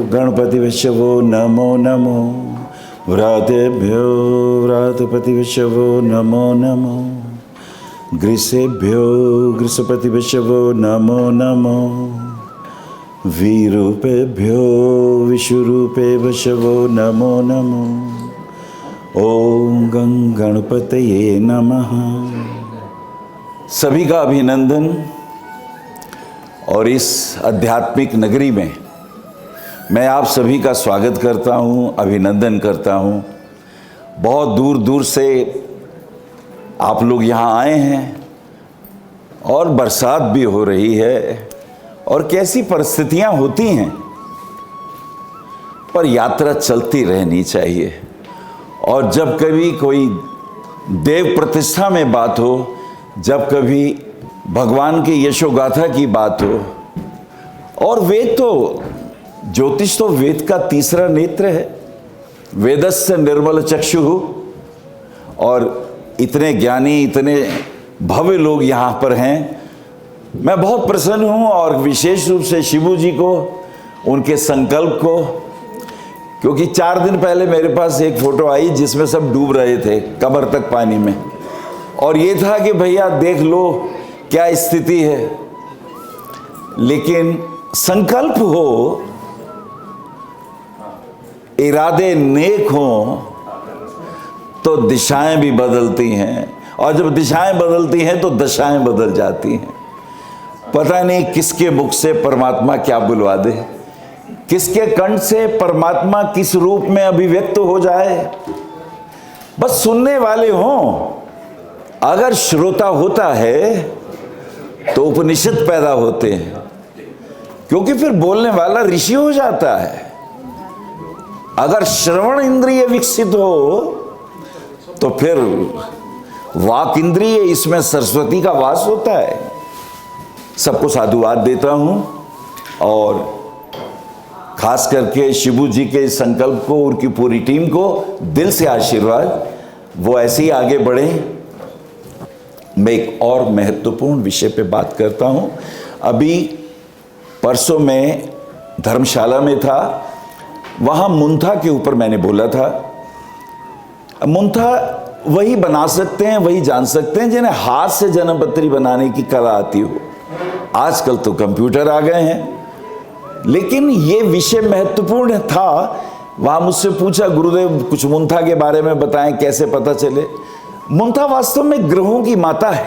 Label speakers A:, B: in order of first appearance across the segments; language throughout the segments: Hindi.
A: गणपतिविषवो नमो नमो, व्रातेभ्यो व्रातपतिविषवो नमो नमो, ग्रीसेभ्यो ग्रीसपतिविषवो नमो नमो, विरूपेभ्यो विषुरूपेभ्यो नमो नमो। ओम गं गणपतये नमः। सभी का अभिनंदन। और इस आध्यात्मिक नगरी में मैं आप सभी का स्वागत करता हूं, अभिनंदन करता हूं। बहुत दूर दूर से आप लोग यहाँ आए हैं और बरसात भी हो रही है और कैसी परिस्थितियां होती हैं, पर यात्रा चलती रहनी चाहिए। और जब कभी कोई देव प्रतिष्ठा में बात हो, जब कभी भगवान के यशोगाथा की बात हो, और वेद तो, ज्योतिष तो वेद का तीसरा नेत्र है, वेदस्य निर्मल चक्षु। और इतने ज्ञानी, इतने भव्य लोग यहाँ पर हैं। मैं बहुत प्रसन्न हूँ और विशेष रूप से शिबू जी को, उनके संकल्प को, क्योंकि 4 दिन पहले मेरे पास एक फोटो आई जिसमें सब डूब रहे थे कमर तक पानी में, और ये था कि भैया देख लो क्या स्थिति है। लेकिन संकल्प हो, इरादे नेक हो, तो दिशाएं भी बदलती हैं, और जब दिशाएं बदलती हैं तो दशाएं बदल जाती हैं। पता नहीं किसके मुख से परमात्मा क्या बुलवा दे, किसके कंठ से परमात्मा किस रूप में अभिव्यक्त हो जाए। बस सुनने वाले हों। अगर श्रोता होता है तो उपनिषद पैदा होते हैं, क्योंकि फिर बोलने वाला ऋषि हो जाता है। अगर श्रवण इंद्रिय विकसित हो तो फिर वाक इंद्रिय, इसमें सरस्वती का वास होता है। सबको साधुवाद देता हूं और खास करके शिबू जी के संकल्प को, उनकी पूरी टीम को दिल से आशीर्वाद, वो ऐसे ही आगे बढ़े। मैं एक और महत्वपूर्ण विषय पे बात करता हूं। अभी परसों में धर्मशाला में था, वहां मुंथा के ऊपर मैंने बोला था। मुंथा वही बना सकते हैं, वही जान सकते हैं जिन्हें हाथ से जन्मपत्री बनाने की कला आती हो। आजकल तो कंप्यूटर आ गए हैं, लेकिन ये विषय महत्वपूर्ण था। वहां मुझसे पूछा, गुरुदेव कुछ मुंथा के बारे में बताएं, कैसे पता चले। मुंथा वास्तव में ग्रहों की माता है,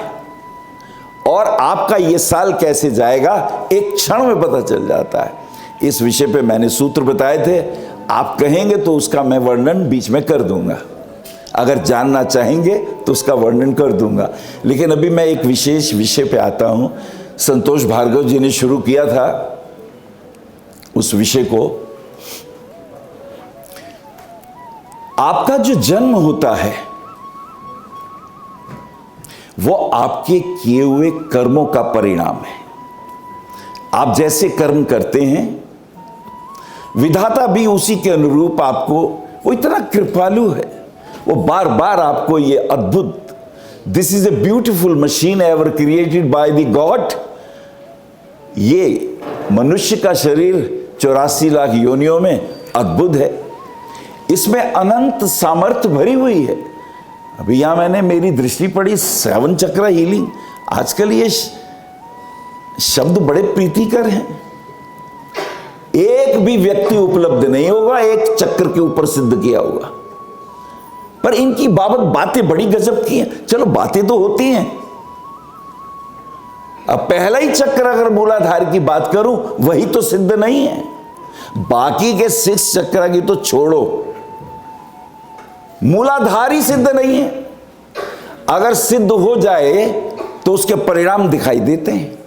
A: और आपका ये साल कैसे जाएगा एक क्षण में पता चल जाता है। इस विषय पे मैंने सूत्र बताए थे, आप कहेंगे तो उसका मैं वर्णन बीच में कर दूंगा। अगर जानना चाहेंगे तो उसका वर्णन कर दूंगा। लेकिन अभी मैं एक विशेष विषय पे आता हूं। संतोष भार्गव जी ने शुरू किया था उस विषय को। आपका जो जन्म होता है वो आपके किए हुए कर्मों का परिणाम है। आप जैसे कर्म करते हैं, विधाता भी उसी के अनुरूप आपको, वो इतना कृपालु है, वो बार बार आपको ये अद्भुत, this is a beautiful machine ever created by the God. ये मनुष्य का शरीर 84 लाख योनियों में अद्भुत है, इसमें अनंत सामर्थ्य भरी हुई है। अभी यहां मैंने मेरी दृष्टि पड़ी 7 चक्र हीलिंग। आजकल ये शब्द बड़े प्रीतिकर हैं। एक भी व्यक्ति उपलब्ध नहीं होगा एक चक्र के ऊपर सिद्ध किया होगा, पर इनकी बाबत बातें बड़ी गजब की हैं। चलो बातें तो होती हैं। अब पहला ही चक्र अगर मूलाधार की बात करूं, वही तो सिद्ध नहीं है। बाकी के 6 चक्र की तो छोड़ो, मूलाधार ही सिद्ध नहीं है। अगर सिद्ध हो जाए तो उसके परिणाम दिखाई देते हैं।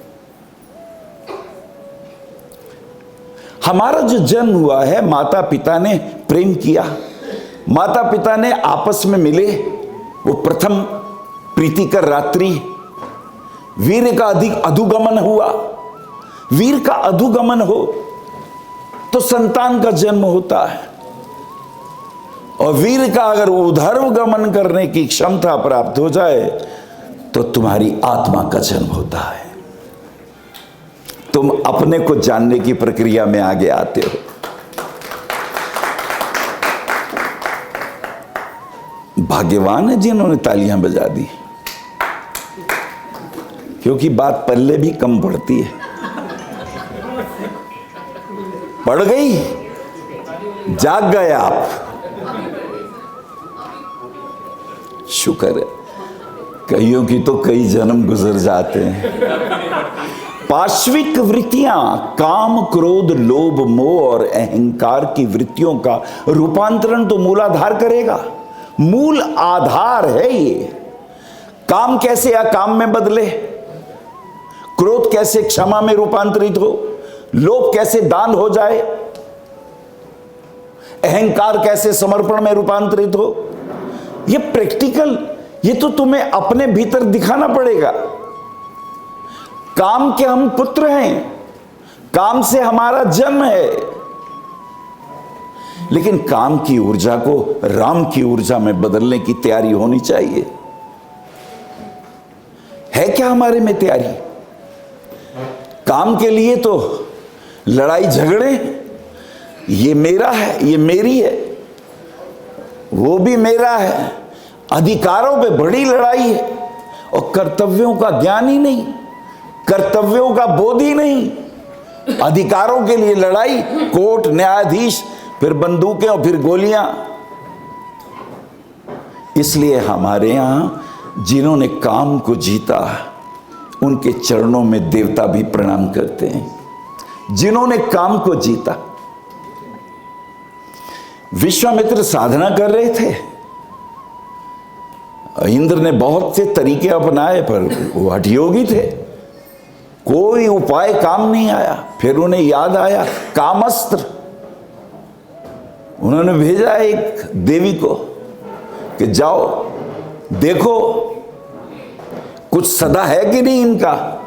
A: हमारा जो जन्म हुआ है, माता पिता ने प्रेम किया, माता पिता ने आपस में मिले, वो प्रथम प्रीतिकर रात्रि, वीर का अधिक अधुगमन हुआ। वीर का अधुगमन हो तो संतान का जन्म होता है, और वीर का अगर उधर्व गमन करने की क्षमता प्राप्त हो जाए तो तुम्हारी आत्मा का जन्म होता है। तुम अपने को जानने की प्रक्रिया में आगे आते हो। भाग्यवान है जिन्होंने तालियां बजा दी, क्योंकि बात पल्ले भी कम पड़ती है। पड़ गई, जाग गए आप, शुक्र है। कईयों की तो कई जन्म गुजर जाते हैं। पाश्विक वृत्तियां, काम, क्रोध, लोभ, मोह और अहंकार की वृत्तियों का रूपांतरण तो मूलाधार करेगा। मूल आधार है ये। काम कैसे अकाम में बदले, क्रोध कैसे क्षमा में रूपांतरित हो, लोभ कैसे दान हो जाए, अहंकार कैसे समर्पण में रूपांतरित हो, ये प्रैक्टिकल, ये तो तुम्हें अपने भीतर दिखाना पड़ेगा। काम के हम पुत्र हैं, काम से हमारा जन्म है, लेकिन काम की ऊर्जा को राम की ऊर्जा में बदलने की तैयारी होनी चाहिए। है क्या हमारे में तैयारी? काम के लिए तो लड़ाई झगड़े, ये मेरा है, ये मेरी है, वो भी मेरा है, अधिकारों पे बड़ी लड़ाई है, और कर्तव्यों का ज्ञान ही नहीं, कर्तव्यों का बोध ही नहीं। अधिकारों के लिए लड़ाई, कोर्ट, न्यायाधीश, फिर बंदूकें और फिर गोलियां। इसलिए हमारे यहां जिन्होंने काम को जीता, उनके चरणों में देवता भी प्रणाम करते हैं। जिन्होंने काम को जीता। विश्वामित्र साधना कर रहे थे, इंद्र ने बहुत से तरीके अपनाए, पर वो हठयोगी थे, कोई उपाय काम नहीं आया। फिर उन्हें याद आया कामस्त्र। उन्होंने भेजा एक देवी को कि जाओ देखो कुछ सदा है कि नहीं इनका।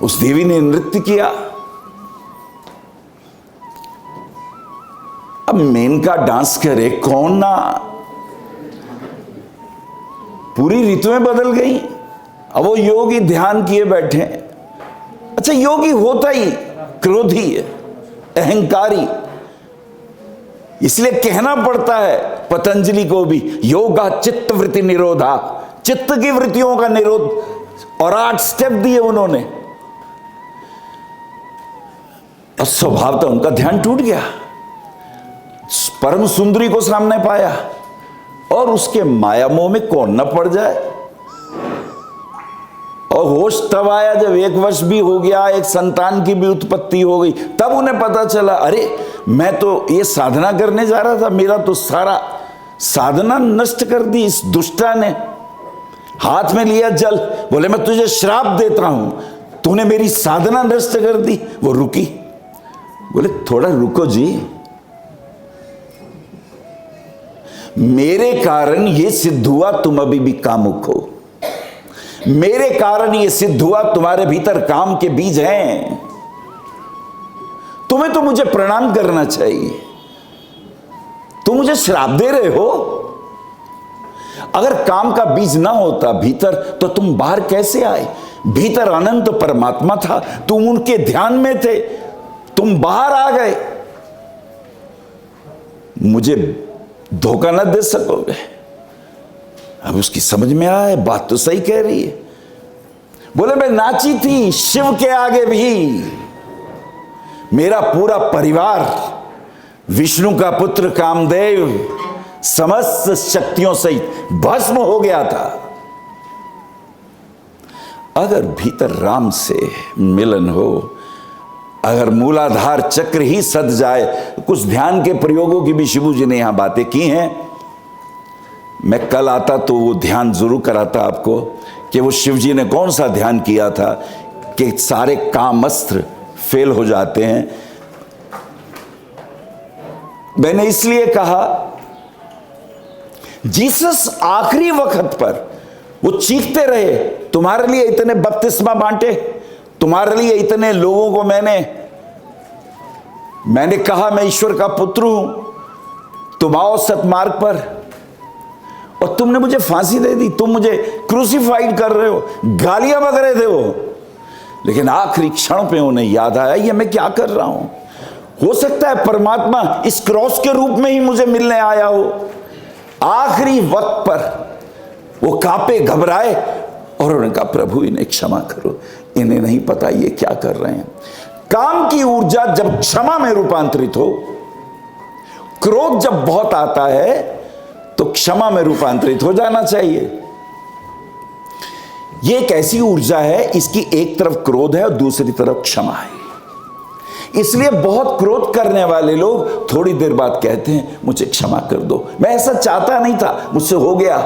A: उस देवी ने नृत्य किया। अब मेनका डांस करे कौन ना, पूरी ऋतुएं बदल गई। अब वो योगी ध्यान किए बैठे। अच्छा, योगी होता ही क्रोधी है, अहंकारी, इसलिए कहना पड़ता है पतंजलि को भी, योगा चित्त वृत्ति निरोधा, चित्त की वृत्तियों का निरोध, और 8 स्टेप दिए उन्होंने। और स्वभावतः उनका ध्यान टूट गया। परम सुंदरी को सामने पाया, और उसके माया मोह में कौन न पड़ जाए। और होश तब आया जब 1 वर्ष भी हो गया, एक संतान की भी उत्पत्ति हो गई। तब उन्हें पता चला, अरे मैं तो ये साधना करने जा रहा था, मेरा तो सारा साधना नष्ट कर दी इस दुष्टा ने। हाथ में लिया जल, बोले मैं तुझे श्राप देता हूं, तूने मेरी साधना नष्ट कर दी। वो रुकी, बोले थोड़ा रुको जी, मेरे कारण ये सिद्ध हुआ तुम अभी भी कामुक हो, मेरे कारण ये सिद्ध हुआ तुम्हारे भीतर काम के बीज हैं, तुम्हें तो मुझे प्रणाम करना चाहिए, तुम मुझे श्राप दे रहे हो। अगर काम का बीज ना होता भीतर तो तुम बाहर कैसे आए? भीतर अनंत परमात्मा था, तुम उनके ध्यान में थे, तुम बाहर आ गए, मुझे धोखा ना दे सकोगे। अब उसकी समझ में आया, बात तो सही कह रही है। बोले मैं नाची थी शिव के आगे भी, मेरा पूरा परिवार विष्णु का पुत्र कामदेव समस्त शक्तियों सहित भस्म हो गया था। अगर भीतर राम से मिलन हो, अगर मूलाधार चक्र ही सद जाए, कुछ ध्यान के प्रयोगों की भी शिबू जी ने यहां बातें की हैं। मैं कल आता तो वो ध्यान जरूर कराता आपको कि वो शिव जी ने कौन सा ध्यान किया था कि सारे कामस्त्र फेल हो जाते हैं। मैंने इसलिए कहा, जीसस आखिरी वक्त पर वो चीखते रहे, तुम्हारे लिए इतने बपतिस्मा बांटे, तुम्हारे लिए इतने लोगों को मैंने कहा मैं ईश्वर का पुत्र हूं, तुम आओ सतमार्ग पर, और तुमने मुझे फांसी दे दी, तुम मुझे क्रूसीफाइड कर रहे हो, गालियां बक रहे थे वो। लेकिन आखिरी क्षण पे उन्हें याद आया, ये मैं क्या कर रहा हूं? हो सकता है परमात्मा इस क्रॉस के रूप में ही मुझे मिलने आया हो। आखिरी वक्त पर वो कांपे, घबराए और उन्होंने कहा प्रभु इन्हें क्षमा करो, इन्हें नहीं पता ये क्या कर रहे हैं। काम की ऊर्जा जब क्षमा में रूपांतरित हो, क्रोध जब बहुत आता है तो क्षमा में रूपांतरित हो जाना चाहिए। ये एक ऐसी ऊर्जा है, इसकी एक तरफ क्रोध है और दूसरी तरफ क्षमा है। इसलिए बहुत क्रोध करने वाले लोग थोड़ी देर बाद कहते हैं मुझे क्षमा कर दो, मैं ऐसा चाहता नहीं था, मुझसे हो गया।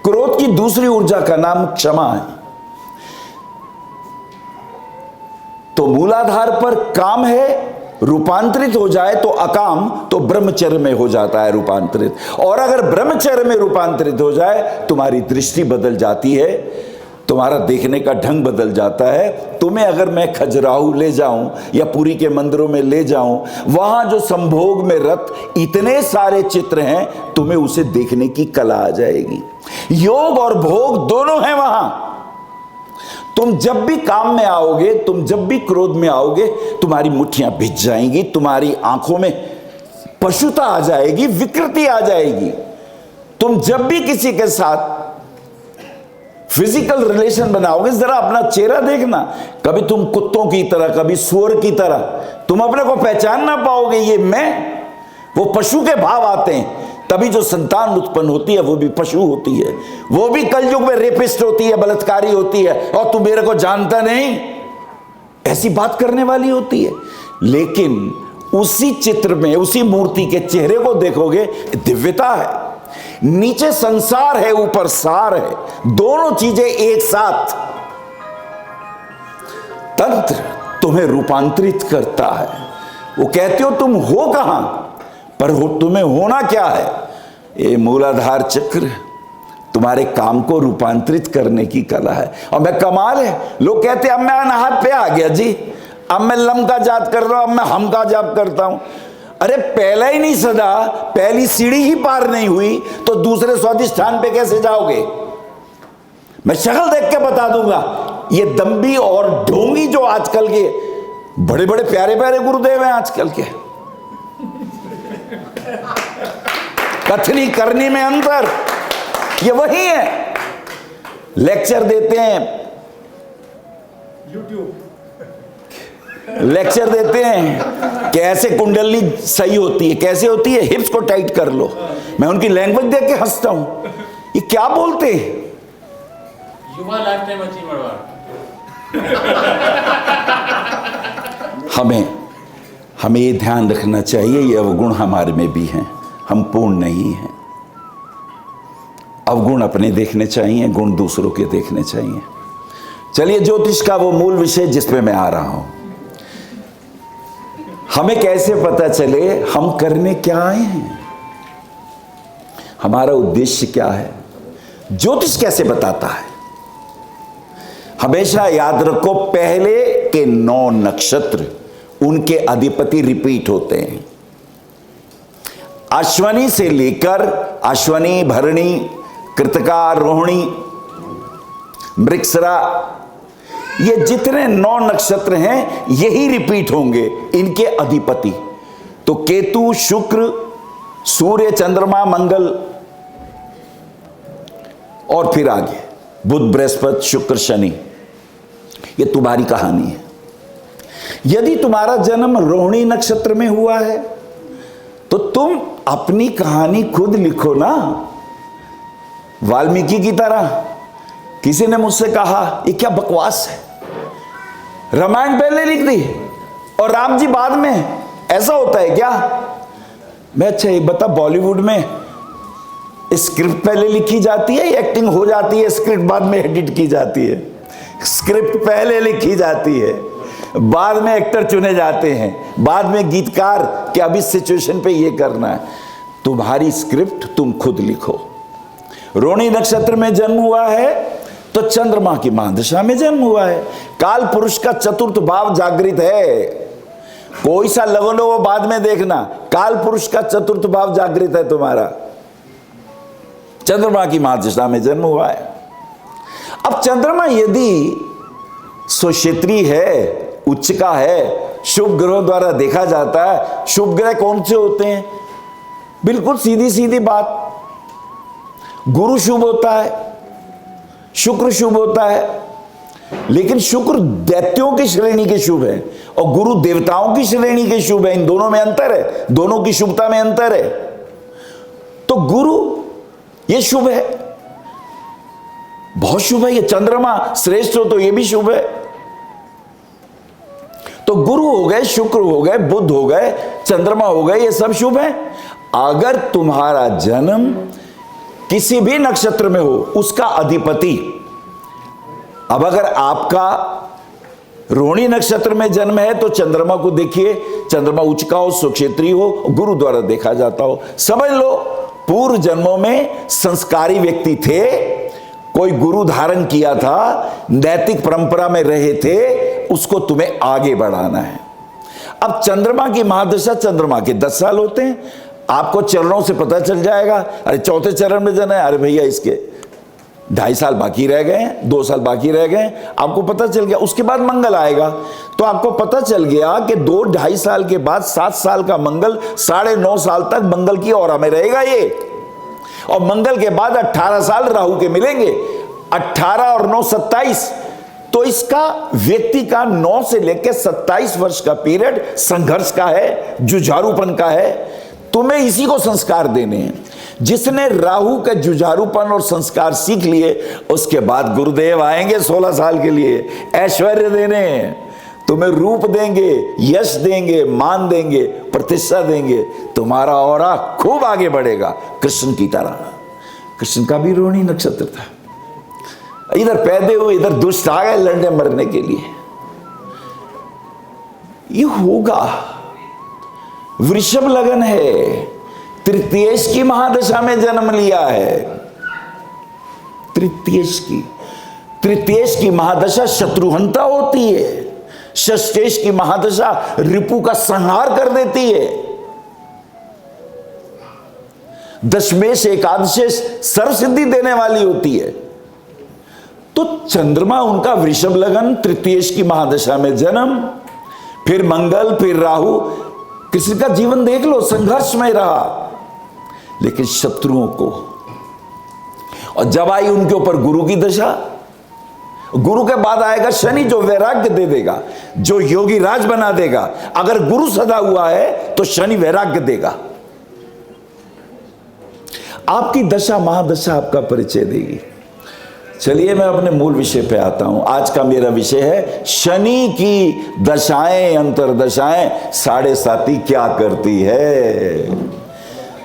A: क्रोध की दूसरी ऊर्जा का नाम क्षमा है। तो मूलाधार पर काम है, रूपांतरित हो जाए तो अकाम, तो ब्रह्मचर्य में हो जाता है रूपांतरित। और अगर ब्रह्मचर्य में रूपांतरित हो जाए, तुम्हारी दृष्टि बदल जाती है, तुम्हारा देखने का ढंग बदल जाता है। तुम्हें अगर मैं खजुराहो ले जाऊं या पुरी के मंदिरों में ले जाऊं, वहां जो संभोग में रत इतने सारे चित्र हैं, तुम्हें उसे देखने की कला आ जाएगी। योग और भोग दोनों हैं वहां। तुम जब भी काम में आओगे, तुम जब भी क्रोध में आओगे, तुम्हारी मुट्ठियां भिज जाएंगी, तुम्हारी आंखों में पशुता आ जाएगी, विकृति आ जाएगी। तुम जब भी किसी के साथ फिजिकल रिलेशन बनाओगे, जरा अपना चेहरा देखना, कभी तुम कुत्तों की तरह, कभी सुअर की तरह, तुम अपने को पहचान ना पाओगे ये मैं। वो पशु के भाव आते हैं, तभी जो संतान उत्पन्न होती है वो भी पशु होती है, वो भी कलयुग में रेपिस्ट होती है, बलात्कारी होती है, और तू मेरे को जानता नहीं, ऐसी बात करने वाली होती है। लेकिन उसी चित्र में, उसी मूर्ति के चेहरे को देखोगे, दिव्यता है। नीचे संसार है, ऊपर सार है, दोनों चीजें एक साथ। तंत्र तुम्हें रूपांतरित करता है। वो कहते हो तुम हो कहां, पर हो तुम्हें होना क्या है? ये मूलाधार चक्र तुम्हारे काम को रूपांतरित करने की कला है। और मैं कमाल है, लोग कहते हैं अब मैं अनाहत पे आ गया जी, अब मैं लम का जाप कर रहा हूं, अब मैं हम का जाप करता हूं। अरे पहला ही नहीं सदा, पहली सीढ़ी ही पार नहीं हुई तो दूसरे स्वादिष्ठान पे कैसे जाओगे? मैं शक्ल देख के बता दूंगा। ये दम्भी और ढोंगी जो आजकल के बड़े बड़े प्यारे प्यारे गुरुदेव हैं आजकल के, कथनी करनी में अंतर, ये वही है। लेक्चर देते हैं, लेक्चर देते हैं कि ऐसे कुंडली सही होती है, कैसे होती है, हिप्स को टाइट कर लो। मैं उनकी लैंग्वेज देख के हंसता हूं, ये क्या बोलते हैं?
B: युवा लाइफ टाइम अचीवर।
A: हमें ये ध्यान रखना चाहिए, ये अवगुण हमारे में भी हैं, हम पूर्ण नहीं हैं। अवगुण अपने देखने चाहिए, गुण दूसरों के देखने चाहिए। चलिए, ज्योतिष का वो मूल विषय जिस पे मैं आ रहा हूं, हमें कैसे पता चले हम करने क्या आए हैं, हमारा उद्देश्य क्या है? ज्योतिष कैसे बताता है? हमेशा याद रखो, पहले के 9 नक्षत्र, उनके अधिपति रिपीट होते हैं। अश्वनी से लेकर अश्वनी, भरणी, कृतिका, रोहिणी, मृगशिरा, ये जितने 9 नक्षत्र हैं यही रिपीट होंगे, इनके अधिपति। तो केतु, शुक्र, सूर्य, चंद्रमा, मंगल, और फिर आगे बुध, बृहस्पति, शुक्र, शनि। ये तुम्हारी कहानी है। यदि तुम्हारा जन्म रोहिणी नक्षत्र में हुआ है तो तुम अपनी कहानी खुद लिखो ना, वाल्मीकि की तरह। किसी ने मुझसे कहा ये क्या बकवास है, रामायण पहले लिख दी और राम जी बाद में, ऐसा होता है क्या? मैं अच्छा ये बता, बॉलीवुड में स्क्रिप्ट पहले लिखी जाती है, एक्टिंग हो जाती है, स्क्रिप्ट बाद में एडिट की जाती है? स्क्रिप्ट पहले लिखी जाती है, बाद में एक्टर चुने जाते हैं, बाद में गीतकार कि अब इस सिचुएशन पे ये करना है। तुम्हारी स्क्रिप्ट तुम खुद लिखो। रोहिणी नक्षत्र में जन्म हुआ है तो चंद्रमा की महादशा में जन्म हुआ है। काल पुरुष का चतुर्थ भाव जागृत है, कोई सा लगन हो वो बाद में देखना, काल पुरुष का चतुर्थ भाव जागृत है तुम्हारा, चंद्रमा की महादशा में जन्म हुआ है। अब चंद्रमा यदि सुक्षेत्री है, उच्च का है, शुभ ग्रहों द्वारा देखा जाता है। शुभ ग्रह कौन से होते हैं? बिल्कुल सीधी सीधी बात। गुरु शुभ होता है, शुक्र शुभ होता है, लेकिन शुक्र दैत्यों की श्रेणी के शुभ है और गुरु देवताओं की श्रेणी के शुभ है। इन दोनों में अंतर है, दोनों की शुभता में अंतर है। तो गुरु ये शुभ है, बहुत शुभ है। ये चंद्रमा श्रेष्ठ हो तो ये भी शुभ है। तो गुरु हो गए, शुक्र हो गए, बुध हो गए, चंद्रमा हो गए, ये सब शुभ है। अगर तुम्हारा जन्म किसी भी नक्षत्र में हो, उसका अधिपति, अब अगर आपका रोहिणी नक्षत्र में जन्म है तो चंद्रमा को देखिए, चंद्रमा उच्च का हो, सुक्षेत्री हो, गुरु द्वारा देखा जाता हो। समझ लो पूर्व जन्मों में संस्कारी व्यक्ति थे, कोई गुरु धारण किया था, नैतिक परंपरा में रहे थे, उसको तुम्हें आगे बढ़ाना है। अब चंद्रमा की महादशा, चंद्रमा के 10 साल होते हैं। आपको चरणों से पता चल जाएगा, अरे चौथे चरण में जन्म है, अरे भैया इसके 2.5 साल बाकी रह गए हैं, 2 साल बाकी रह गए, आपको पता चल गया। उसके बाद मंगल आएगा तो आपको पता चल गया कि 2-2.5 साल के बाद 7 साल का मंगल 9.5 साल तक मंगल की औरा में रहेगा ये, और मंगल के बाद 18 साल राहु के मिलेंगे, 18 और 9 27। तो इसका व्यक्ति का 9 से लेकर 27 वर्ष का पीरियड संघर्ष का है, जुझारूपन का है। तुम्हें इसी को संस्कार देने हैं। जिसने राहु के जुझारूपन और संस्कार सीख लिए, उसके बाद गुरुदेव आएंगे 16 साल के लिए ऐश्वर्य देने, तुम्हें रूप देंगे, यश देंगे, मान देंगे, प्रतिष्ठा देंगे, तुम्हारा औरा खूब आगे बढ़ेगा कृष्ण की तरह। कृष्ण का भी रोहिणी नक्षत्र था, इधर पैदे हुए, इधर दुष्ट आ गए लड़ने मरने के लिए। ये होगा। वृषभ लगन है, तृतीयेश की महादशा में जन्म लिया है। तृतीयेश की महादशा शत्रुहंता होती है। षष्ठेश की महादशा रिपु का संहार कर देती है। दशमेश एकादशेश सर्व सिद्धि देने वाली होती है। तो चंद्रमा उनका वृषभ लगन, तृतीयेश की महादशा में जन्म, फिर मंगल, फिर राहु। किसी का जीवन देख लो, संघर्ष में रहा, लेकिन शत्रुओं को। और जब आई उनके ऊपर गुरु की दशा, गुरु के बाद आएगा शनि जो वैराग्य दे देगा, जो योगी राज बना देगा। अगर गुरु सदा हुआ है तो शनि वैराग्य देगा। आपकी दशा महादशा आपका परिचय देगी। चलिए मैं अपने मूल विषय पे आता हूं। आज का मेरा विषय है शनि की दशाएं, अंतरदशाएं, 7.5 क्या करती है।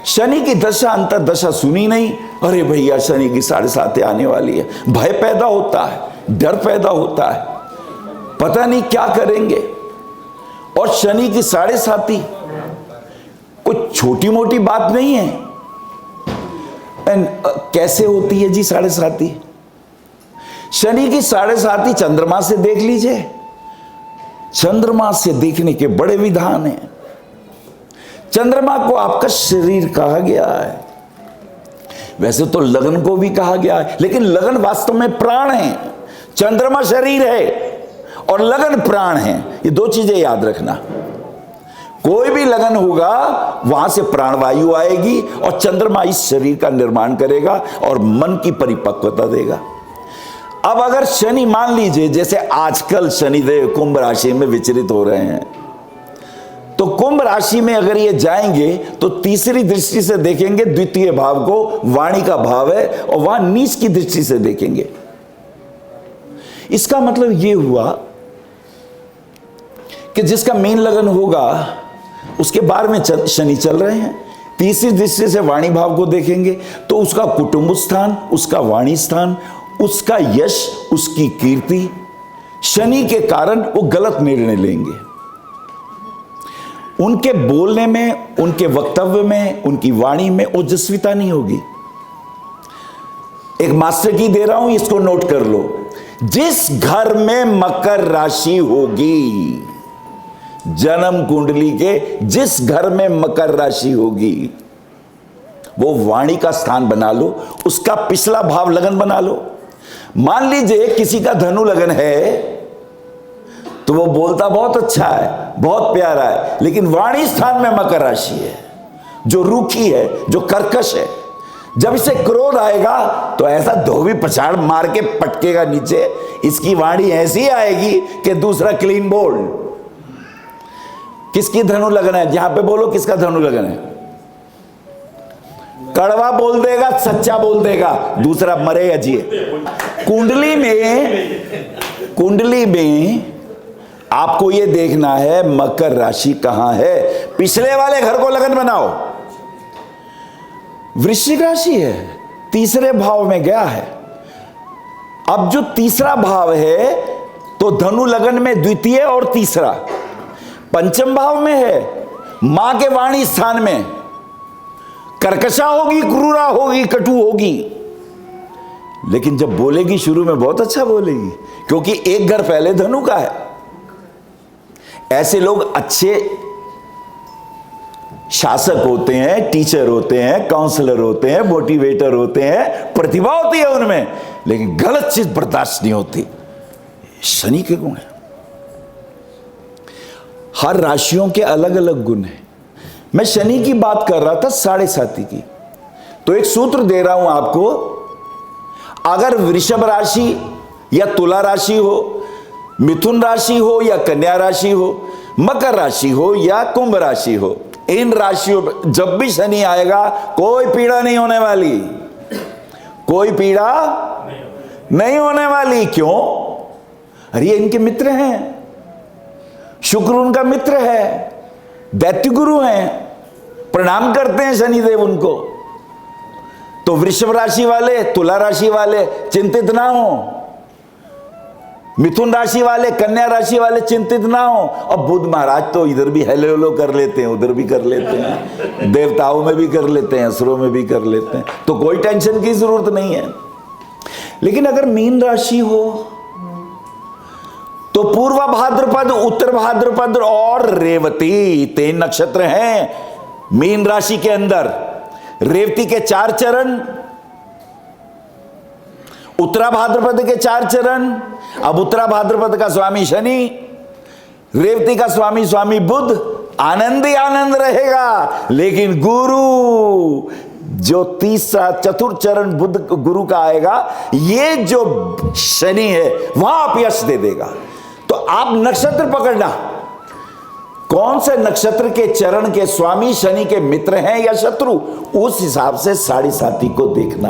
A: शनि की दशा अंतरदशा सुनी नहीं, अरे भैया शनि की 7.5 आने वाली है, भय पैदा होता है, डर पैदा होता है, पता नहीं क्या करेंगे। और शनि की 7.5 कोई छोटी मोटी बात नहीं है। कैसे होती है जी 7.5? शनि की 7.5 चंद्रमा से देख लीजिए। चंद्रमा से देखने के बड़े विधान हैं। चंद्रमा को आपका शरीर कहा गया है, वैसे तो लगन को भी कहा गया है, लेकिन लगन वास्तव में प्राण है। चंद्रमा शरीर है और लगन प्राण है। ये 2 चीजें याद रखना। कोई भी लगन होगा वहां से प्राणवायु आएगी और चंद्रमा इस शरीर का निर्माण करेगा और मन की परिपक्वता देगा। अब अगर शनि, मान लीजिए जैसे आजकल शनिदेव कुंभ राशि में विचरित हो रहे हैं, तो कुंभ राशि में अगर ये जाएंगे तो तीसरी दृष्टि से देखेंगे, द्वितीय भाव को, वाणी का भाव है, और वहां नीच की दृष्टि से देखेंगे। इसका मतलब ये हुआ कि जिसका मेन लगन होगा उसके 12वें शनि चल रहे हैं। तीसरी दृष्टि से वाणी भाव को देखेंगे तो उसका कुटुंब स्थान, उसका वाणी स्थान, उसका यश, उसकी कीर्ति, शनि के कारण वो गलत निर्णय लेंगे। उनके बोलने में, उनके वक्तव्य में, उनकी वाणी में ओजस्विता नहीं होगी। एक मास्टर की दे रहा हूं, इसको नोट कर लो। जिस घर में मकर राशि होगी, जन्म कुंडली के जिस घर में मकर राशि होगी, वो वाणी का स्थान बना लो, उसका पिछला भाव लगन बना लो। मान लीजिए किसी का धनु लगन है तो वो बोलता बहुत अच्छा है, बहुत प्यारा है, लेकिन वाणी स्थान में मकर राशि है, जो रूखी है, जो कर्कश है। जब इसे क्रोध आएगा तो ऐसा धोबी पछाड़ मार के पटकेगा नीचे, इसकी वाणी ऐसी आएगी कि दूसरा क्लीन बोल्ड। किसकी धनु लगन है? यहां पे बोलो, किसका धनु लगन है? कड़वा बोल देगा, सच्चा बोल देगा, दूसरा मरे या जिए। कुंडली में आपको यह देखना है मकर राशि कहां है। पिछले वाले घर को लगन बनाओ। वृश्चिक राशि है, तीसरे भाव में गया है। अब जो तीसरा भाव है तो धनु लगन में द्वितीय और तीसरा, पंचम भाव में है, मां के वाणी स्थान में। कर्कशा होगी, क्रूरा होगी, कटु होगी, लेकिन जब बोलेगी शुरू में बहुत अच्छा बोलेगी, क्योंकि एक घर पहले धनु का है। ऐसे लोग अच्छे शासक होते हैं, टीचर होते हैं, काउंसलर होते हैं, मोटिवेटर होते हैं, प्रतिभा होती है उनमें, लेकिन गलत चीज बर्दाश्त नहीं होती। शनि के गुण है। हर राशियों के अलग अलग गुण हैं। मैं शनि की बात कर रहा था, साढ़े साथी की। तो एक सूत्र दे रहा हूं आपको। अगर वृषभ राशि या तुला राशि हो, मिथुन राशि हो या कन्या राशि हो, मकर राशि हो या कुंभ राशि हो, इन राशियों पर जब भी शनि आएगा कोई पीड़ा नहीं होने वाली, कोई पीड़ा नहीं होने वाली। क्यों? अरे ये इनके मित्र हैं, शुक्र उनका मित्र है, दैत्य गुरु हैं, प्रणाम करते हैं शनिदेव उनको। तो वृषभ राशि वाले, तुला राशि वाले चिंतित ना हो, मिथुन राशि वाले, कन्या राशि वाले चिंतित ना हो। और बुध महाराज तो इधर भी हेलो हेलो कर लेते हैं, उधर भी कर लेते हैं, देवताओं में भी कर लेते हैं, असुरों में भी कर लेते हैं, तो कोई टेंशन की जरूरत नहीं है। लेकिन अगर मीन राशि हो तो पूर्व भाद्रपद, उत्तर भाद्रपद और रेवती 3 नक्षत्र हैं मीन राशि के अंदर। रेवती के 4 चरण, उत्तरा भाद्रपद के 4 चरण। अब उत्तरा भाद्रपद का स्वामी शनि, रेवती का स्वामी बुध, आनंद ही आनंद रहेगा। लेकिन गुरु जो तीसरा चतुर्थ चरण बुध गुरु का आएगा, ये जो शनि है वहां आप यश दे देगा। तो आप नक्षत्र पकड़ना, कौन से नक्षत्र के चरण के स्वामी शनि के मित्र हैं या शत्रु, उस हिसाब से साढ़े साथी को देखना।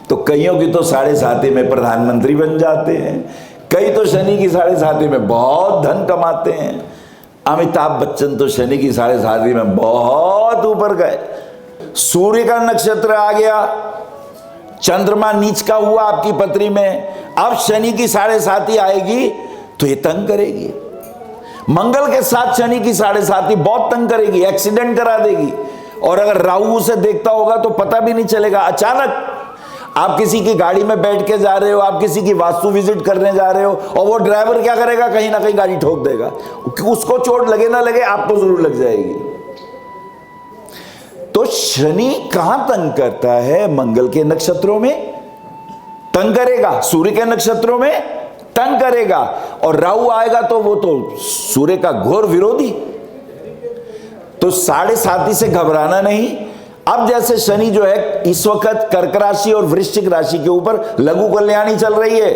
A: तो कईयों की तो साढ़े साथी में प्रधानमंत्री बन जाते हैं, कई तो शनि की साढ़े साथी में बहुत धन कमाते हैं। अमिताभ बच्चन तो शनि की साढ़े साथी में बहुत ऊपर गए। सूर्य का नक्षत्र आ गया, चंद्रमा नीच का हुआ आपकी पत्री में, अब शनि की साढ़े साथी आएगी तो ये तंग करेगी। मंगल के साथ शनि की साढ़े साथी बहुत तंग करेगी, एक्सीडेंट करा देगी। और अगर राहु उसे देखता होगा तो पता भी नहीं चलेगा। अचानक आप किसी की गाड़ी में बैठ के जा रहे हो, आप किसी की वास्तु विजिट करने जा रहे हो, और वो ड्राइवर क्या करेगा, कहीं ना कहीं गाड़ी ठोक देगा। उसको चोट लगे ना लगे, आपको जरूर लग जाएगी। तो शनि कहां तंग करता है? मंगल के नक्षत्रों में तंग करेगा, सूर्य के नक्षत्रों में तंग करेगा, और राहु आएगा तो वो तो सूर्य का घोर विरोधी। तो साढ़े साथी से घबराना नहीं। अब जैसे शनि जो है इस वक्त कर्क राशि और वृश्चिक राशि के ऊपर लघु कल्याणी चल रही है,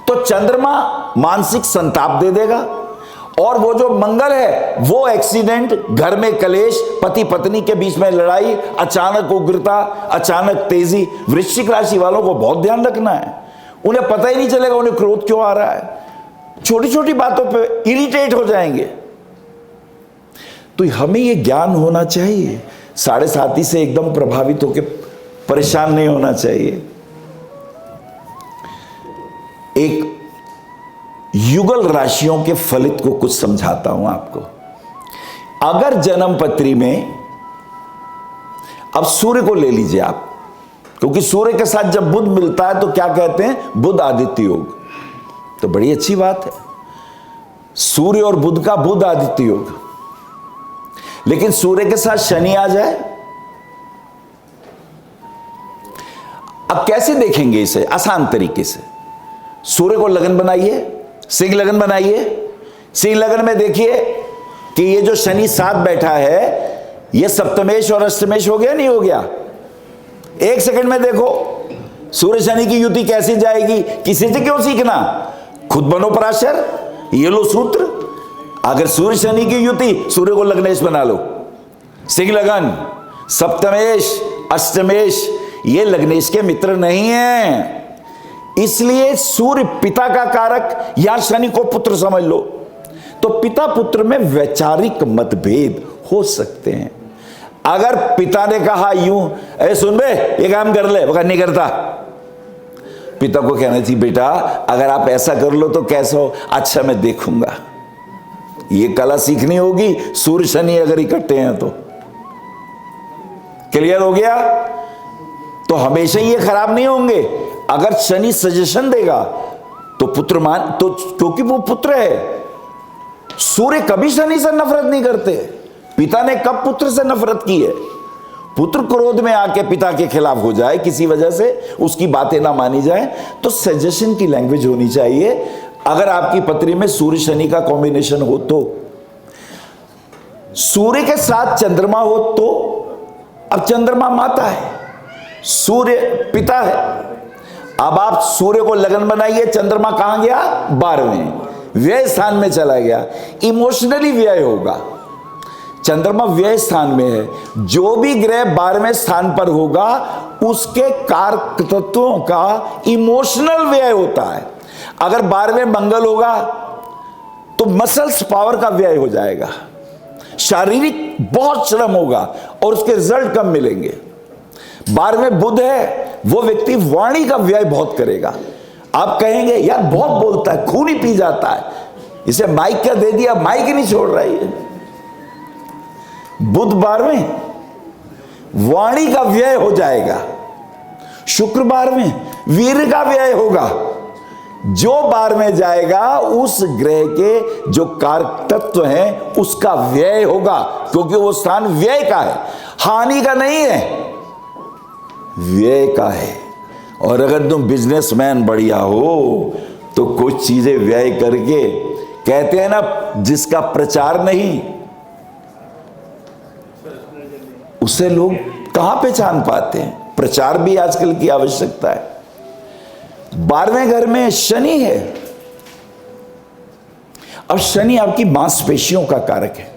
A: तो चंद्रमा मानसिक संताप दे देगा, और वो जो मंगल है वो एक्सीडेंट, घर में कलेश, पति पत्नी के बीच में लड़ाई, अचानक उग्रता, अचानक तेजी। वृश्चिक राशि वालों को बहुत ध्यान रखना है, उन्हें पता ही नहीं चलेगा उन्हें क्रोध क्यों आ रहा है। छोटी छोटी बातों पे इरिटेट हो जाएंगे। तो हमें ये ज्ञान होना चाहिए, साढ़े साथी से एकदम प्रभावित होकर परेशान नहीं होना चाहिए। एक युगल राशियों के फलित को कुछ समझाता हूं आपको। अगर जन्म पत्री में, अब सूर्य को ले लीजिए आप, क्योंकि सूर्य के साथ जब बुध मिलता है तो क्या कहते हैं, बुध आदित्य योग। तो बड़ी अच्छी बात है, सूर्य और बुध का बुध आदित्य योग। लेकिन सूर्य के साथ शनि आ जाए, अब कैसे देखेंगे इसे? आसान तरीके से सूर्य को लगन बनाइए, सिंह लगन बनाइए। सिंह लगन में देखिए कि ये जो शनि साथ बैठा है, ये सप्तमेश और अष्टमेश हो गया नहीं हो गया? एक सेकंड में देखो सूर्य शनि की युति कैसी जाएगी। किसी से क्यों सीखना, खुद बनो पराशर। ये लो सूत्र, अगर सूर्य शनि की युति, सूर्य को लग्नेश बना लो, सिंह लगन, सप्तमेश अष्टमेश ये लग्नेश के मित्र नहीं है। इसलिए सूर्य पिता का कारक, या शनि को पुत्र समझ लो, तो पिता पुत्र में वैचारिक मतभेद हो सकते हैं। अगर पिता ने कहा यूं, ए सुन बे ये काम कर ले, वो नहीं करता, पिता को कहना चाहिए बेटा अगर आप ऐसा कर लो तो कैसा हो, अच्छा मैं देखूंगा। ये कला सीखनी होगी सूर्य शनि अगर इकट्ठे हैं तो। क्लियर हो गया? तो हमेशा ये खराब नहीं होंगे। अगर शनि सजेशन देगा तो पुत्र मान, तो क्योंकि वो पुत्र है। सूर्य कभी शनि से नफरत नहीं करते। पिता ने कब पुत्र से नफरत की है? पुत्र क्रोध में आके पिता के खिलाफ हो जाए किसी वजह से, उसकी बातें ना मानी जाए, तो सजेशन की लैंग्वेज होनी चाहिए। अगर आपकी पत्री में सूर्य शनि का कॉम्बिनेशन हो तो, सूर्य के साथ चंद्रमा हो तो, अब चंद्रमा माता है, सूर्य पिता है। अब आप सूर्य को लगन बनाइए, चंद्रमा कहां गया? 12वें व्यय स्थान में चला गया, इमोशनली व्यय होगा। चंद्रमा व्यय स्थान में है। जो भी ग्रह 12वें स्थान पर होगा उसके कारक तत्वों का इमोशनल व्यय होता है। अगर 12वें मंगल होगा तो मसल्स पावर का व्यय हो जाएगा, शारीरिक बहुत श्रम होगा और उसके रिजल्ट कम मिलेंगे। 12वें बुध है, वो व्यक्ति वाणी का व्यय बहुत करेगा। आप कहेंगे यार बहुत बोलता है, खून ही पी जाता है, इसे माइक क्या दे दिया, माइक ही नहीं छोड़ रहा है। बुध 12वें, वाणी का व्यय हो जाएगा। शुक्र 12वें, वीर का व्यय होगा। जो 12वें जाएगा उस ग्रह के जो कारक तत्व हैं उसका व्यय होगा, क्योंकि वो स्थान व्यय का है, हानि का नहीं है, व्यय का है। और अगर तुम बिजनेसमैन बढ़िया हो तो कुछ चीजें व्यय करके, कहते हैं ना जिसका प्रचार नहीं उसे लोग कहां पहचान पाते हैं। प्रचार भी आजकल की आवश्यकता है। 12वें घर में शनि है। अब शनि आपकी मांसपेशियों का कारक है।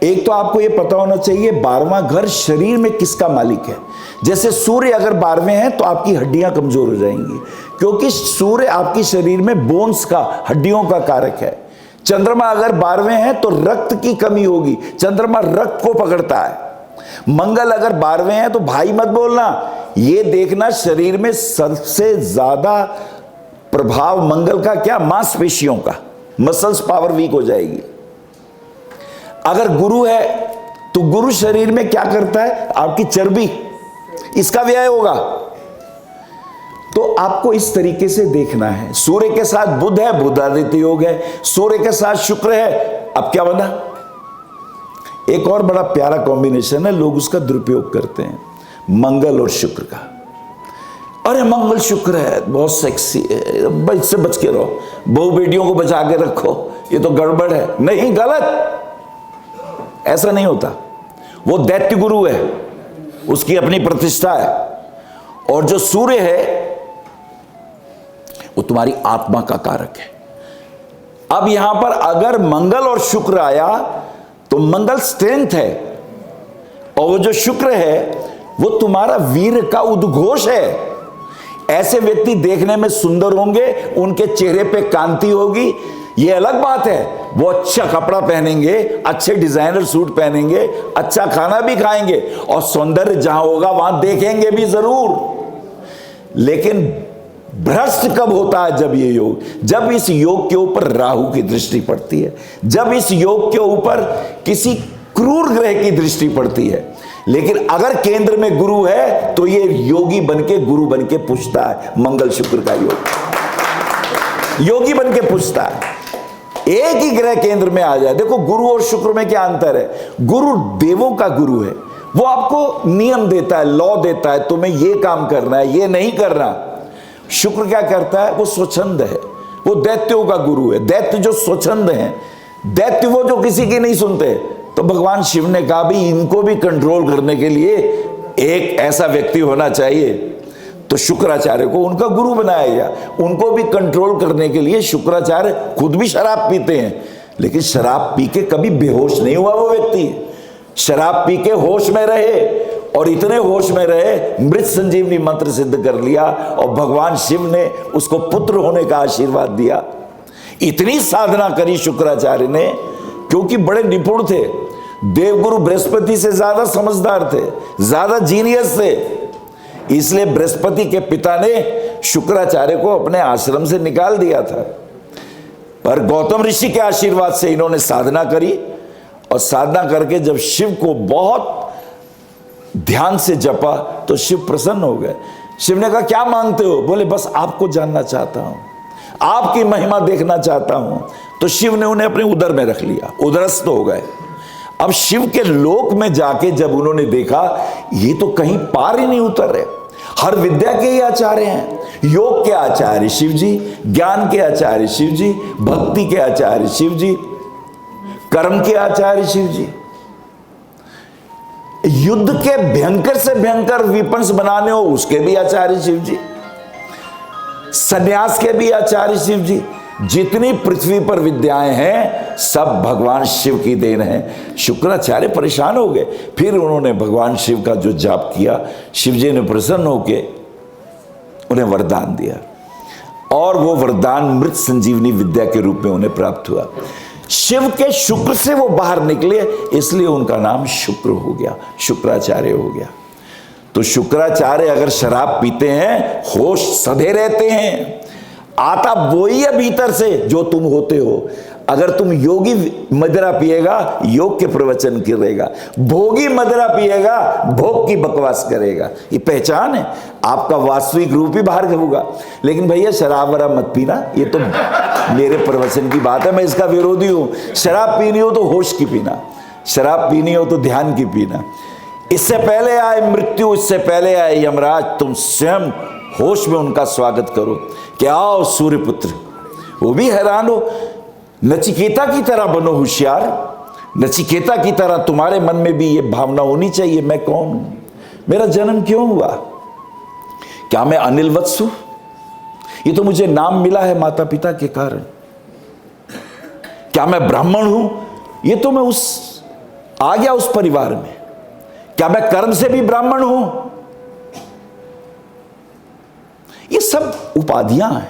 A: एक तो आपको यह पता होना चाहिए 12वां घर शरीर में किसका मालिक है। जैसे सूर्य अगर 12वें हैं तो आपकी हड्डियां कमजोर हो जाएंगी, क्योंकि सूर्य आपकी शरीर में बोन्स का, हड्डियों का कारक है। चंद्रमा अगर 12वें हैं तो रक्त की कमी होगी, चंद्रमा रक्त को पकड़ता है। मंगल अगर 12वें हैं तो भाई मत बोलना, यह देखना शरीर में सबसे ज्यादा प्रभाव मंगल का क्या, मांसपेशियों का, मसल्स पावर वीक हो जाएगी। अगर गुरु है तो गुरु शरीर में क्या करता है, आपकी चर्बी, इसका व्यय होगा। तो आपको इस तरीके से देखना है। सूर्य के साथ बुध है, बुध आदित्य योग है। सूर्य के साथ शुक्र है, अब क्या बना, एक और बड़ा प्यारा कॉम्बिनेशन है, लोग उसका दुरुपयोग करते हैं, मंगल और शुक्र का। अरे मंगल शुक्र है, बहुत सेक्सी है, इससे बच के रहो, बहु बेटियों को बचा के रखो, ये तो गड़बड़ है। नहीं, गलत, ऐसा नहीं होता। वो दैत्य गुरु है, उसकी अपनी प्रतिष्ठा है। और जो सूर्य है वो तुम्हारी आत्मा का कारक है। अब यहां पर अगर मंगल और शुक्र आया तो मंगल स्ट्रेंथ है, और वो जो शुक्र है वो तुम्हारा वीर का उद्घोष है। ऐसे व्यक्ति देखने में सुंदर होंगे, उनके चेहरे पे कांति होगी। ये अलग बात है, वो अच्छा कपड़ा पहनेंगे, अच्छे डिजाइनर सूट पहनेंगे, अच्छा खाना भी खाएंगे, और सौंदर्य जहां होगा वहां देखेंगे भी जरूर। लेकिन भ्रष्ट कब होता है, जब ये योग, जब इस योग के ऊपर राहु की दृष्टि पड़ती है, जब इस योग के ऊपर किसी क्रूर ग्रह की दृष्टि पड़ती है। लेकिन अगर केंद्र में गुरु है तो ये योगी बनके, गुरु बनके पूछता है। मंगल शुक्र का योग योगी बनके पूछता है। एक ही ग्रह केंद्र में आ जाए। देखो गुरु और शुक्र में क्या अंतर है। गुरु देवों का गुरु है, वो आपको नियम देता है, लॉ देता है, तुम्हें ये काम करना है, ये नहीं करना। शुक्र क्या करता है, वो स्वच्छंद है, वो दैत्यों का गुरु है। दैत्य जो स्वच्छंद है, दैत्य वो जो किसी की नहीं सुनते, तो भगवान शिव ने कहा भी इनको भी कंट्रोल करने के लिए एक ऐसा व्यक्ति होना चाहिए। तो शुक्राचार्य को उनका गुरु बनाया गया। उनको भी कंट्रोल करने के लिए शुक्राचार्य खुद भी शराब पीते हैं, लेकिन शराब पी के कभी बेहोश नहीं हुआ वो व्यक्ति। शराब पी के होश में रहे, और इतने होश में रहे मृत संजीवनी मंत्र सिद्ध कर लिया, और भगवान शिव ने उसको पुत्र होने का आशीर्वाद दिया। इतनी साधना करी शुक्राचार्य ने, क्योंकि बड़े निपुण थे, देवगुरु बृहस्पति से ज्यादा समझदार थे, ज्यादा जीनियस थे। इसलिए बृहस्पति के पिता ने शुक्राचार्य को अपने आश्रम से निकाल दिया था। पर गौतम ऋषि के आशीर्वाद से इन्होंने साधना करी, और साधना करके जब शिव को बहुत ध्यान से जपा तो शिव प्रसन्न हो गए। शिव ने कहा क्या मांगते हो? बोले बस आपको जानना चाहता हूं, आपकी महिमा देखना चाहता हूं। तो शिव ने उन्हें अपने उदर में रख लिया, उदरस्थ हो गए। अब शिव के लोक में जाके जब उन्होंने देखा ये तो कहीं पार ही नहीं उतर रहे, हर विद्या के ही आचार्य हैं। योग के आचार्य शिव जी, ज्ञान के आचार्य शिव जी, भक्ति के आचार्य शिव जी, कर्म के आचार्य शिव जी, युद्ध के भयंकर से भयंकर विपंस बनाने हो उसके भी आचार्य शिव जी, सन्यास के भी आचार्य शिव जी। जितनी पृथ्वी पर विद्याएं हैं सब भगवान शिव की देन है। शुक्राचार्य परेशान हो गए। फिर उन्होंने भगवान शिव का जो जाप किया, शिव जी ने प्रसन्न होकर उन्हें वरदान दिया, और वो वरदान मृत संजीवनी विद्या के रूप में उन्हें प्राप्त हुआ। शिव के शुक्र से वो बाहर निकले, इसलिए उनका नाम शुक्र हो गया, शुक्राचार्य हो गया। तो शुक्राचार्य अगर शराब पीते हैं, होश सधे रहते हैं, आता वही है भीतर से जो तुम होते हो। अगर तुम योगी मदिरा पिएगा, योग के प्रवचन करेगा, भोगी मदिरा पिएगा, भोग की बकवास करेगा। ये पहचान है, आपका वास्तविक रूप ही बाहर होगा। लेकिन भैया शराब वराब मत पीना, ये तो मेरे प्रवचन की बात है, मैं इसका विरोधी हूं। शराब पीनी हो तो होश की पीना, शराब पीनी हो तो ध्यान की पीना। इससे पहले आए मृत्यु, इससे पहले आए यमराज, तुम स्वयं होश में उनका स्वागत करो कि आओ सूर्यपुत्र। वो भी हैरान हो, नचिकेता की तरह बनो होशियार, नचिकेता की तरह तुम्हारे मन में भी ये भावना होनी चाहिए, मैं कौन हूं, मेरा जन्म क्यों हुआ, क्या मैं अनिल वत्स हूं? ये तो मुझे नाम मिला है माता पिता के कारण। क्या मैं ब्राह्मण हूं? ये तो मैं आ गया उस परिवार में। क्या मैं कर्म से भी ब्राह्मण हूं? ये सब उपाधियां हैं।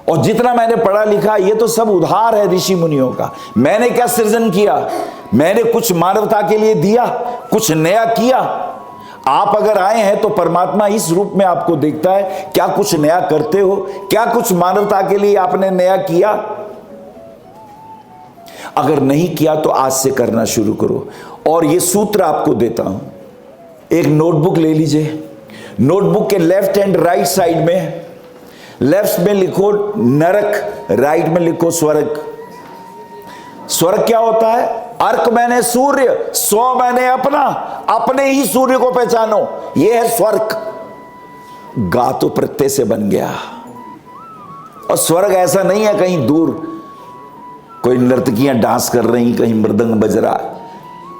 A: और जितना मैंने पढ़ा लिखा ये तो सब उधार है ऋषि मुनियों का। मैंने क्या सृजन किया? मैंने कुछ मानवता के लिए दिया, कुछ नया किया। आप अगर आए हैं तो परमात्मा इस रूप में आपको देखता है, क्या कुछ नया करते हो, क्या कुछ मानवता के लिए आपने नया किया? अगर नहीं किया तो आज से करना शुरू करो। और ये सूत्र आपको देता हूं, एक नोटबुक ले लीजिए, नोटबुक के लेफ्ट एंड राइट साइड में, लेफ्ट में लिखो नरक, राइट में लिखो स्वर्ग। स्वर्ग क्या होता है? अर्क मैंने सूर्य, सौ मैंने अपना, अपने ही सूर्य को पहचानो, यह है स्वर्ग। गा तो प्रत्यय से बन गया। और स्वर्ग ऐसा नहीं है कहीं दूर कोई नर्तकियां डांस कर रही, कहीं मृदंग बज रहा है।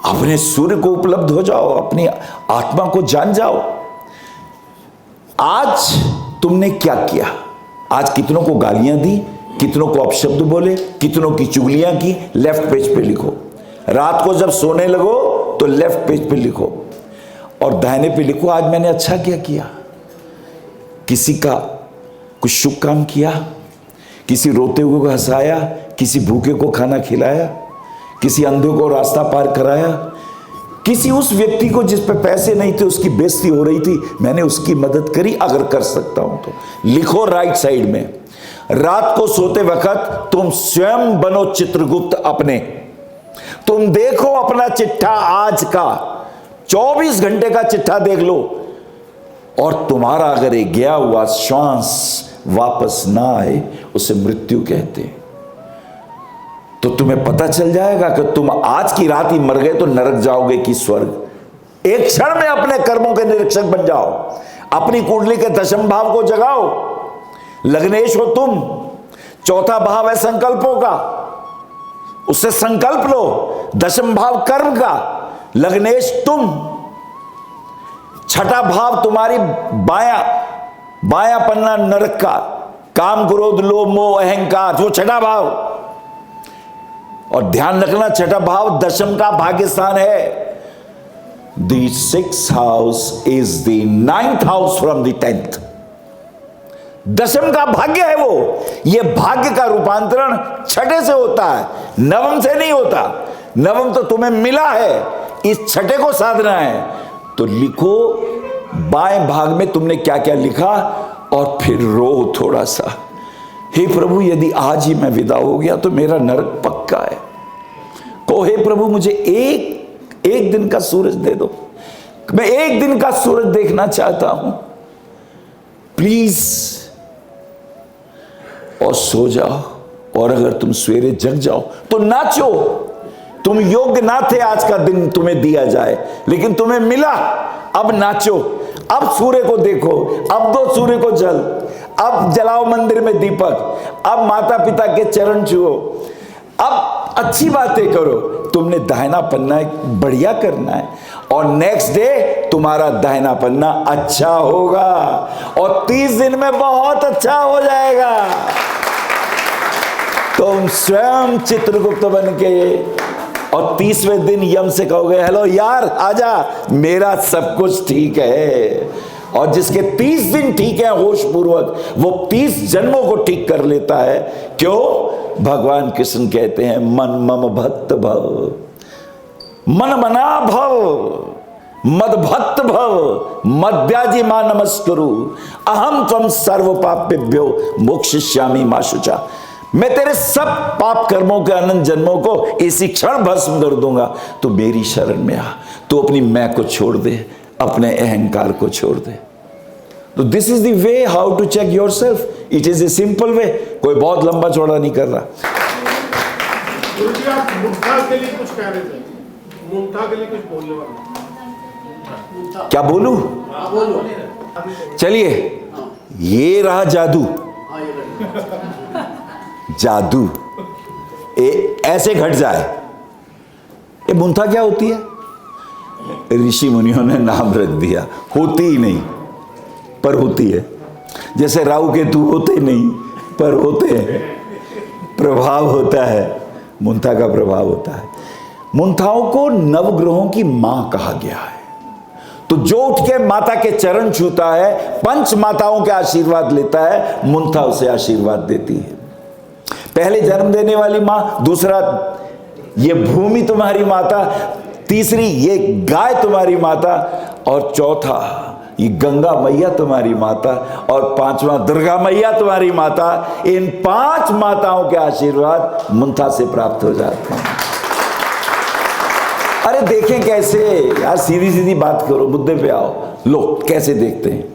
A: अपने सूर्य को उपलब्ध हो जाओ, अपनी आत्मा को जान जाओ। आज तुमने क्या किया? आज कितनों को गालियां दी, कितनों को अपशब्द बोले, कितनों की चुगलियां की, लेफ्ट पेज पे लिखो। रात को जब सोने लगो तो लेफ्ट पेज पे लिखो, और दाहिने पे लिखो आज मैंने अच्छा क्या किया। किसी का कुछ शुभ काम किया, किसी रोते हुए को हंसाया, किसी भूखे को खाना खिलाया, किसी अंधे को रास्ता पार कराया, किसी उस व्यक्ति को जिस पे पैसे नहीं थे उसकी बेइज्जती हो रही थी, मैंने उसकी मदद करी अगर कर सकता हूं तो। लिखो राइट साइड में। रात को सोते वक्त तुम स्वयं बनो चित्रगुप्त अपने। तुम देखो अपना चिट्ठा आज का, 24 घंटे का चिट्ठा देख लो, और तुम्हारा अगर एक गया हुआ श्वास वापस ना आए उसे मृत्यु कहते हैं। तो तुम्हें पता चल जाएगा कि तुम आज की रात ही मर गए तो नरक जाओगे कि स्वर्ग। एक क्षण में अपने कर्मों के निरीक्षक बन जाओ, अपनी कुंडली के दशम भाव को जगाओ। लग्नेश हो तुम, चौथा भाव है संकल्पों का, उससे संकल्प लो। दशम भाव कर्म का, लग्नेश तुम। छठा भाव तुम्हारी बाया पन्ना नरक का, काम क्रोध लोभ मोह अहंकार, वो छठा भाव। और ध्यान रखना छठा भाव दशम का भाग्य स्थान है। The sixth house is the ninth house from the 10th। दशम का भाग्य है वो। ये भाग्य का रूपांतरण छठे से होता है, नवम से नहीं होता। नवम तो तुम्हें मिला है, इस छठे को साधना है। तो लिखो बाएं भाग में तुमने क्या क्या लिखा और फिर रो थोड़ा सा, हे प्रभु यदि आज ही मैं विदा हो गया तो मेरा नरक पक्का है। कहो हे प्रभु मुझे एक दिन का सूरज दे दो, मैं एक दिन का सूरज देखना चाहता हूं प्लीज। और सो जाओ। और अगर तुम सवेरे जग जाओ तो नाचो। तुम योग्य ना थे आज का दिन तुम्हें दिया जाए, लेकिन तुम्हें मिला, अब नाचो। अब सूर्य को देखो, अब दो सूर्य को जल, अब जलाओ मंदिर में दीपक, अब माता पिता के चरण छुओ, अब अच्छी बातें करो। तुमने दाहिना पन्ना बढ़िया करना है और नेक्स्ट डे तुम्हारा दाहिना पन्ना अच्छा होगा और 30 दिन में बहुत अच्छा हो जाएगा। तुम स्वयं चित्रगुप्त बन के और 30वें दिन यम से कहोगे हेलो यार आजा, मेरा सब कुछ ठीक है। और जिसके 30 दिन ठीक है होश पूर्वक, वो 30 जन्मों को ठीक कर लेता है। क्यों? भगवान कृष्ण कहते हैं मन मम भक्त भव, मन मना भव, मद भक्त भव, मद्याजी मां नमस्कुरु, अहम त्वम सर्व पापेभ्यो मोक्षयिष्यामि मा शुचा। मैं तेरे सब पाप कर्मों के अनंत जन्मों को इसी क्षण भस्म कर दूंगा। तो मेरी शरण में आ, तो अपनी मैं को छोड़ दे, अपने अहंकार को छोड़ दे। तो this is the way how to check yourself. It is a simple way, कोई बहुत लंबा चौड़ा नहीं कर रहा।
C: गुरुजी आप मुंथा के लिए कुछ कह रहे थे, मुंथा के लिए कुछ बोलने वाला।
A: क्या बोलूं? चलिए, ये रहा जादू। जादू ऐसे घट जाए। ये मुंथा क्या होती है? ऋषि मुनियों ने नाम रख दिया, होती ही नहीं पर होती है। जैसे राहु केतु होते नहीं पर होते हैं, प्रभाव होता है, मुंथा का प्रभाव होता है। मुंथाओं को नवग्रहों की मां कहा गया है। तो जो उठ के माता के चरण छूता है, पंच माताओं के आशीर्वाद लेता है, मुंथा उसे आशीर्वाद देती है। पहले जन्म देने वाली मां, दूसरा ये भूमि तुम्हारी माता, तीसरी ये गाय तुम्हारी माता, और चौथा ये गंगा मैया तुम्हारी माता, और पांचवा दुर्गा मैया तुम्हारी माता। इन 5 माताओं के आशीर्वाद मुंथा से प्राप्त हो जाते हैं। अरे देखें कैसे यार, सीधी सीधी बात करो, मुद्दे पे आओ। लो कैसे देखते हैं।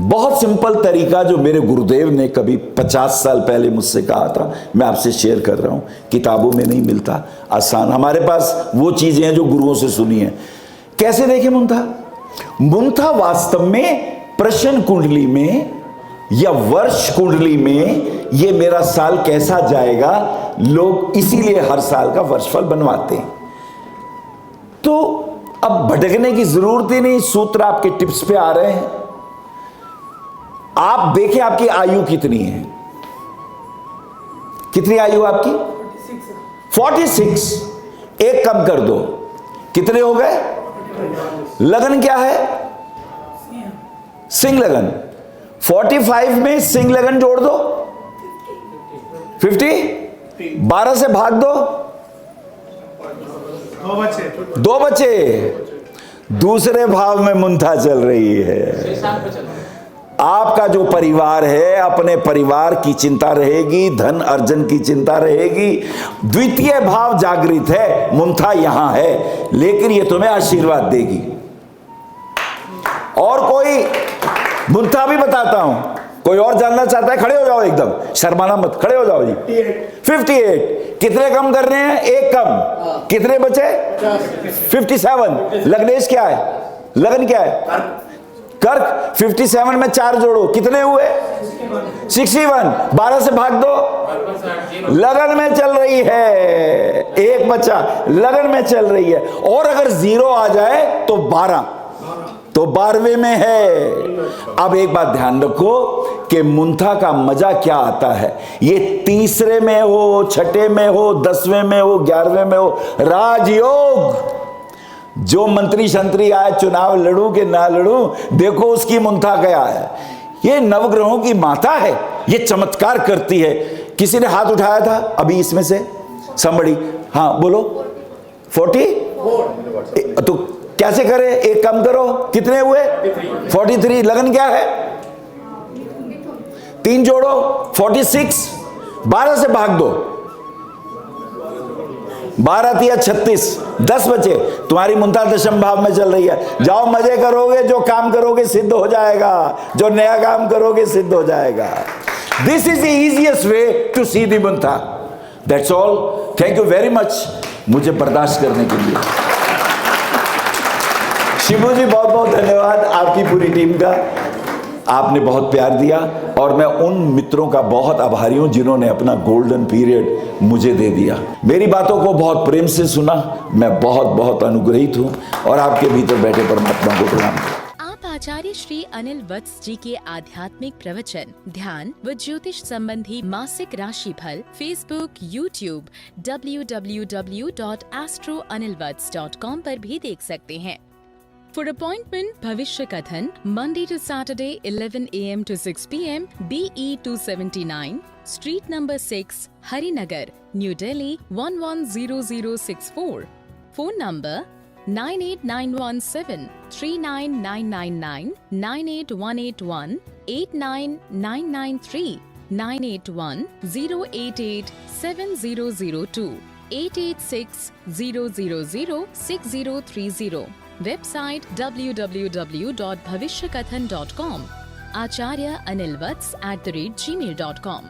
A: बहुत सिंपल तरीका जो मेरे गुरुदेव ने कभी 50 साल पहले मुझसे कहा था, मैं आपसे शेयर कर रहा हूं। किताबों में नहीं मिलता, आसान। हमारे पास वो चीजें हैं जो गुरुओं से सुनी है। कैसे देखें मुंथा? मुंथा वास्तव में प्रश्न कुंडली में या वर्ष कुंडली में ये मेरा साल कैसा जाएगा, लोग इसीलिए हर साल का वर्षफल बनवाते हैं। तो अब भटकने की जरूरत ही नहीं, सूत्र आपके टिप्स पे आ रहे हैं। आप देखें आपकी आयु कितनी है। कितनी आयु आपकी? 46। एक कम कर दो, कितने हो गए? लगन क्या है? सिंह लगन। 45 में सिंह लगन जोड़ दो, 50। 12 से भाग दो, 2 बचे। दूसरे भाव में मुंथा चल रही है। आपका जो परिवार है, अपने परिवार की चिंता रहेगी, धन अर्जन की चिंता रहेगी। द्वितीय भाव जागृत है, मुंथा यहां है, लेकिन ये तुम्हें आशीर्वाद देगी। और कोई मुंथा भी बताता हूं, कोई और जानना चाहता है? खड़े हो जाओ, एकदम शर्माना मत, खड़े हो जाओ जी। 58। कितने कम कर रहे हैं? एक कम। कितने बचे? 57। लग्नेश क्या है? लगन क्या है? कर्क 57 में 4 जोड़ो, कितने हुए? 61। 12 से भाग दो, लगन में चल रही है, एक बच्चा लगन में चल रही है। और अगर 0 आ जाए तो 12, तो 12वें में है। अब एक बात ध्यान रखो कि मुंथा का मजा क्या आता है, ये तीसरे में हो, छठे में हो, 10वें में हो, 11वें में हो, राजयोग। जो मंत्री शंत्री आए, चुनाव लड़ूं कि ना लड़ूं, देखो उसकी मुंथा क्या है। ये नवग्रहों की माता है, ये चमत्कार करती है। किसी ने हाथ उठाया था अभी इसमें से, somebody, हाँ बोलो। 40? तो कैसे करें, एक कम करो, कितने हुए? 43। लगन क्या है? 3 जोड़ो, 46। 12 से भाग दो, 12 या 36, 10 बचे। तुम्हारी मुंता दशम भाव में चल रही है। जाओ मजे करोगे, जो काम करोगे सिद्ध हो जाएगा, जो नया काम करोगे सिद्ध हो जाएगा। This is the easiest way to see the मुंता। That's all. Thank you very much मुझे बर्दाश्त करने के लिए। शिबू जी बहुत बहुत धन्यवाद आपकी पूरी टीम का, आपने बहुत प्यार दिया और मैं उन मित्रों का बहुत आभारी हूं जिन्होंने अपना गोल्डन पीरियड मुझे दे दिया, मेरी बातों को बहुत प्रेम से सुना। मैं बहुत बहुत अनुग्रहित हूं और आपके भीतर बैठे परमात्मा को प्रणाम।
D: आप आचार्य श्री अनिल वत्स जी के आध्यात्मिक प्रवचन, ध्यान व ज्योतिष संबंधी मासिक राशि फल फेसबुक, यूट्यूब, www.astroanilvats.com पर भी देख सकते हैं। For appointment, Bhavishya Kathan, Monday to Saturday, 11 a.m. to 6 p.m., BE 279, Street number 6, Harinagar, New Delhi 110064. Phone number 98917 39999 98181 89993 981 088 7002 886 000 6030. Website www.bhavishyakathan.com. Acharya Anil Vats @gmail.com.